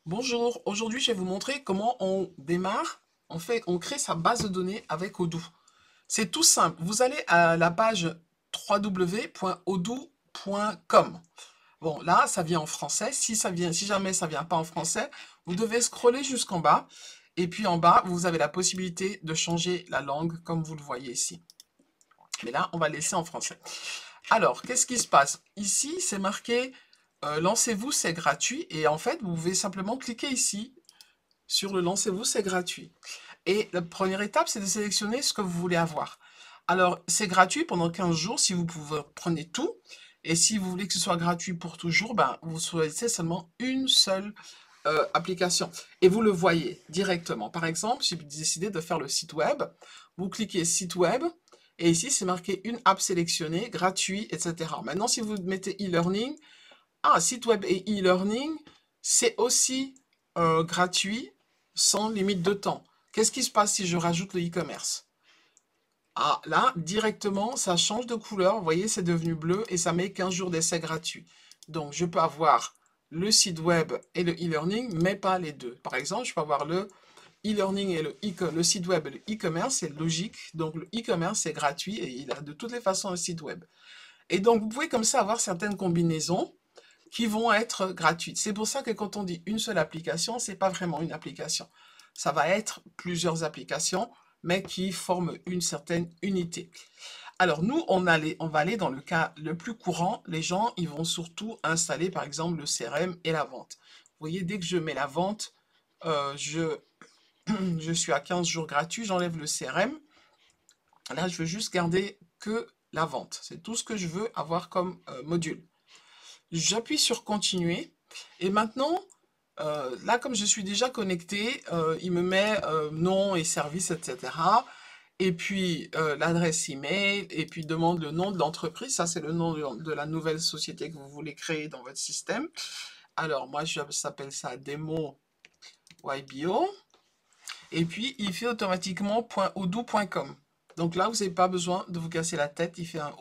Bonjour, aujourd'hui je vais vous montrer comment on démarre, on crée sa base de données avec Odoo. C'est tout simple, vous allez à la page www.odoo.com. Bon, là, ça vient en français. Si jamais ça vient pas en français, vous devez scroller jusqu'en bas. Et puis en bas, vous avez la possibilité de changer la langue, comme vous le voyez ici. Mais là, on va laisser en français. Alors, qu'est-ce qui se passe? Ici, c'est marqué lancez-vous, c'est gratuit. Et en fait, vous pouvez simplement cliquer ici sur le lancez-vous, c'est gratuit. Et la première étape, c'est de sélectionner ce que vous voulez avoir. Alors, c'est gratuit pendant 15 jours si vous pouvez, prenez tout. Et si vous voulez que ce soit gratuit pour toujours, ben, vous choisissez seulement une seule application. Et vous le voyez directement. Par exemple, si vous décidez de faire le site web, vous cliquez site web. Et ici, c'est marqué une app sélectionnée, gratuit, etc. Maintenant, si vous mettez e-learning, site web et e-learning, c'est aussi gratuit, sans limite de temps. Qu'est-ce qui se passe si je rajoute le e-commerce? Ah, là, directement, ça change de couleur. Vous voyez, c'est devenu bleu et ça met 15 jours d'essai gratuit. Donc, je peux avoir le site web et le e-learning, mais pas les deux. Par exemple, je peux avoir le e-learning et le site web et le e-commerce, c'est logique. Donc, le e-commerce, c'est gratuit et il a de toutes les façons un site web. Et donc, vous pouvez comme ça avoir certaines combinaisons qui vont être gratuites. C'est pour ça que quand on dit une seule application, c'est pas vraiment une application. Ça va être plusieurs applications, mais qui forment une certaine unité. Alors nous, on va aller dans le cas le plus courant. Les gens, ils vont surtout installer, par exemple, le CRM et la vente. Vous voyez, dès que je mets la vente, je, je suis à 15 jours gratuits, j'enlève le CRM. Là, je veux juste garder que la vente. C'est tout ce que je veux avoir comme module. J'appuie sur continuer et maintenant, là comme je suis déjà connecté, il me met nom et service, etc. Et puis l'adresse email et puis demande le nom de l'entreprise. Ça, c'est le nom de la nouvelle société que vous voulez créer dans votre système. Alors moi, je s'appelle ça Demo YBO. Et puis il fait automatiquement .odoo.com. Donc là, vous n'avez pas besoin de vous casser la tête. Il fait un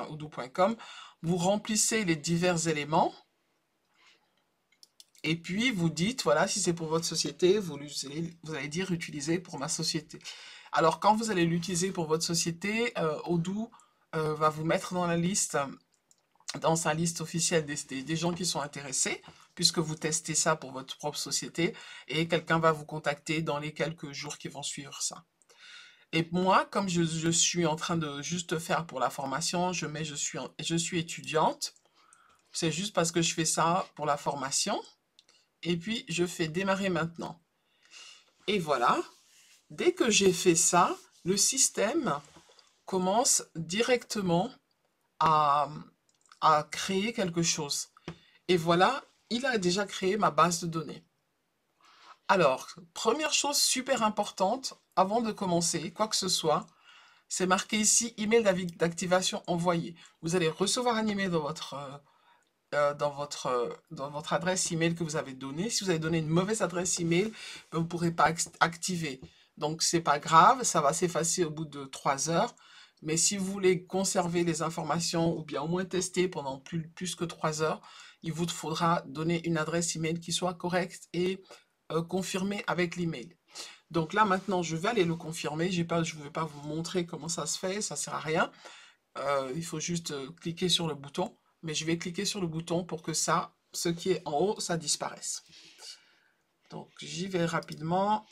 .odoo.com. Vous remplissez les divers éléments. Et puis, vous dites, voilà, si c'est pour votre société, vous allez dire utiliser pour ma société. Alors, quand vous allez l'utiliser pour votre société, Odoo va vous mettre dans la liste, dans sa liste officielle des gens qui sont intéressés, puisque vous testez ça pour votre propre société, et quelqu'un va vous contacter dans les quelques jours qui vont suivre ça. Et moi, comme je suis en train de juste faire pour la formation, je mets je suis étudiante. C'est juste parce que je fais ça pour la formation. Et puis, je fais démarrer maintenant. Et voilà, dès que j'ai fait ça, le système commence directement à, à créer quelque chose. Et voilà, il a déjà créé ma base de données. Alors, première chose super importante, avant de commencer, quoi que ce soit, c'est marqué ici email d'activation envoyé. Vous allez recevoir un email dans votre adresse email que vous avez donnée. Si vous avez donné une mauvaise adresse email, ben, vous ne pourrez pas activer. Donc, c'est pas grave, ça va s'effacer au bout de 3 heures. Mais si vous voulez conserver les informations ou bien au moins tester pendant plus que 3 heures, il vous faudra donner une adresse email qui soit correcte et confirmée avec l'email. Donc là, maintenant, je vais aller le confirmer. Je ne vais pas vous montrer comment ça se fait, ça sert à rien. Il faut juste cliquer sur le bouton, mais je vais cliquer sur le bouton pour que ça, ce qui est en haut, ça disparaisse. Donc j'y vais rapidement.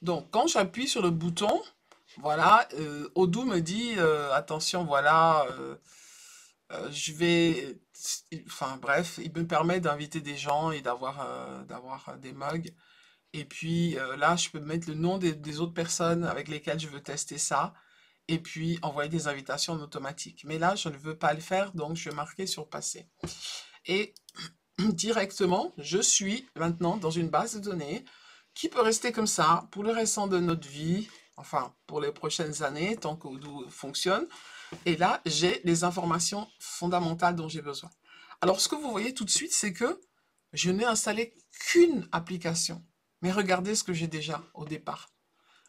Donc quand j'appuie sur le bouton, voilà, Odoo me dit attention, voilà, je vais, enfin bref, il me permet d'inviter des gens et d'avoir des mugs. Et puis là, je peux mettre le nom des autres personnes avec lesquelles je veux tester ça. Et puis envoyer des invitations en automatique. Mais là, je ne veux pas le faire, donc je vais marquer sur passer. Et directement, je suis maintenant dans une base de données qui peut rester comme ça pour le restant de notre vie, enfin pour les prochaines années, tant que Odoo fonctionne. Et là, j'ai les informations fondamentales dont j'ai besoin. Alors, ce que vous voyez tout de suite, c'est que je n'ai installé qu'une application. Mais regardez ce que j'ai déjà au départ.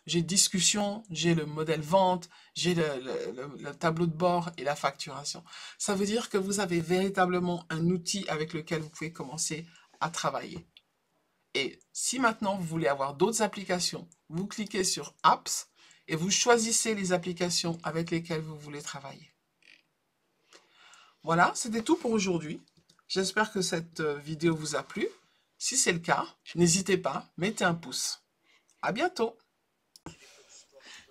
j'ai discussion, j'ai le modèle vente, j'ai le tableau de bord et la facturation. Ça veut dire que vous avez véritablement un outil avec lequel vous pouvez commencer à travailler. Et si maintenant vous voulez avoir d'autres applications, vous cliquez sur Apps et vous choisissez les applications avec lesquelles vous voulez travailler. Voilà, c'était tout pour aujourd'hui. J'espère que cette vidéo vous a plu. Si c'est le cas, n'hésitez pas, mettez un pouce. À bientôt!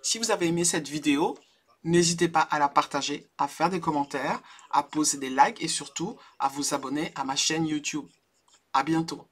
Si vous avez aimé cette vidéo, n'hésitez pas à la partager, à faire des commentaires, à poser des likes et surtout à vous abonner à ma chaîne YouTube. À bientôt!